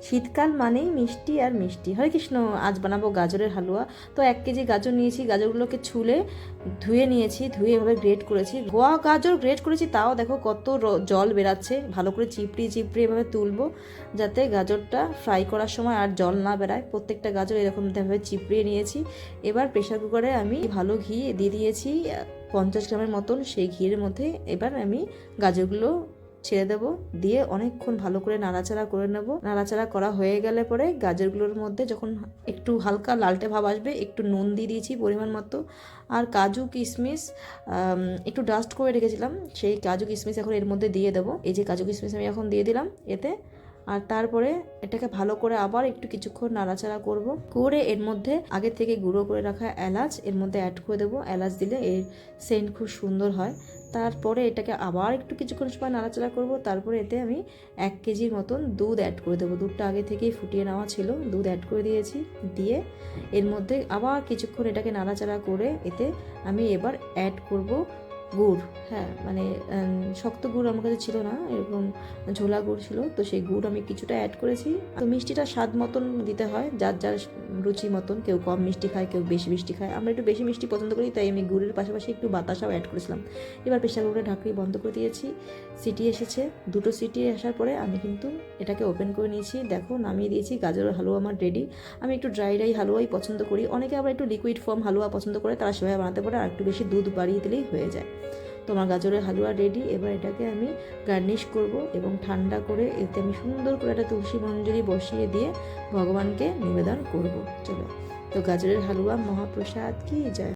শীতকাল মানেই মিষ্টি আর মিষ্টি। হরে কৃষ্ণ। আজ বানাবো গাজরের হালুয়া। তো 1 কেজি গাজর নিয়েছি, গাজরগুলোকে ছুলে ধুয়ে নিয়েছি, ধুয়ে এভাবে গ্রেট করেছি। ধোয়া গাজর গ্রেট করেছি, তাও দেখো কত জল বেরাচ্ছে। ভালো করে চিপড়িয়ে চিপড়িয়ে এভাবে তুলবো, যাতে গাজরটা ফ্রাই করার সময় আর জল না বেরায়। প্রত্যেকটা গাজর এরকমভাবে চিপড়িয়ে নিয়েছি। এবার প্রেশার কুকারে আমি ভালো ঘি দিয়ে দিয়েছি 50 গ্রামের মতন। সেই ঘিয়ের মধ্যে এবার আমি গাজরগুলো ছেড়ে দেবো, দিয়ে অনেকক্ষণ ভালো করে নাড়াচাড়া করে নেব। নাড়াচাড়া করা হয়ে গেলে পরে গাজরগুলোর মধ্যে যখন একটু হালকা লালটে ভাব আসবে, একটু নুন দিয়ে দিয়েছি পরিমাণ মতো। আর কাজু কিশমিশ একটু ডাস্ট করে রেখেছিলাম, সেই কাজু কিশমিশ এখন এর মধ্যে দিয়ে দেবো। এই যে কাজু কিশমিশ আমি এখন দিয়ে দিলাম এতে। আর তারপরে এটাকে ভালো করে আবার একটু কিছুক্ষণ নাড়াচাড়া করব, করে এর মধ্যে আগে থেকে গুঁড়ো করে রাখা এলাচ এর মধ্যে অ্যাড করে দেবো। এলাচ দিলে এর সেন্ট খুব সুন্দর হয়। তারপরে এটাকে আবার একটু কিছুক্ষণ সময় নাড়াচাড়া করব। তারপরে এতে আমি 1 কেজির মতন দুধ অ্যাড করে দেবো। দুধটা আগে থেকেই ফুটিয়ে নেওয়া ছিল, দুধ অ্যাড করে দিয়েছি। দিয়ে এর মধ্যে আবার কিছুক্ষণ এটাকে নাড়াচাড়া করে এতে আমি এবার অ্যাড করব গুড়। হ্যাঁ, মানে শক্ত গুড় আমার কাছে ছিল না, এরকম ঝোলা গুড় ছিল, তো সেই গুড় আমি কিছুটা অ্যাড করেছি। তো মিষ্টিটা স্বাদ মতন দিতে হয়, যার যার রুচি মতন। কেউ কম মিষ্টি খায়, কেউ বেশি মিষ্টি খায়। আমরা একটু বেশি মিষ্টি পছন্দ করি, তাই আমি গুড়ের পাশাপাশি একটু বাতাসাও অ্যাড করেছিলাম। এবার প্রেশার কুকারে ঢাকনি বন্ধ করে দিয়েছি। সিটি এসেছে, 2টো সিটি আসার পরে আমি কিন্তু এটাকে ওপেন করে নিয়েছি। দেখো, নামিয়ে দিয়েছি। গাজরের হালুয়া আমার রেডি। আমি একটু ড্রাই হালুয়াই পছন্দ করি, অনেকে আবার একটু লিকুইড ফর্ম হালুয়া পছন্দ করে, তারা সেভাবে বানাতে পারে, আর একটু বেশি দুধ বাড়িয়ে দিলেই হয়ে যায়। তোমার গাজরের হালুয়া রেডি। এবার এটাকে আমি গার্নিশ করব এবং ঠান্ডা করে এতে আমি সুন্দর করে একটা তুলসী মঞ্জরি বসিয়ে দিয়ে ভগবানকে নিবেদন করব। চলো, তো গাজরের হালুয়া মহাপ্রসাদ কি জয়।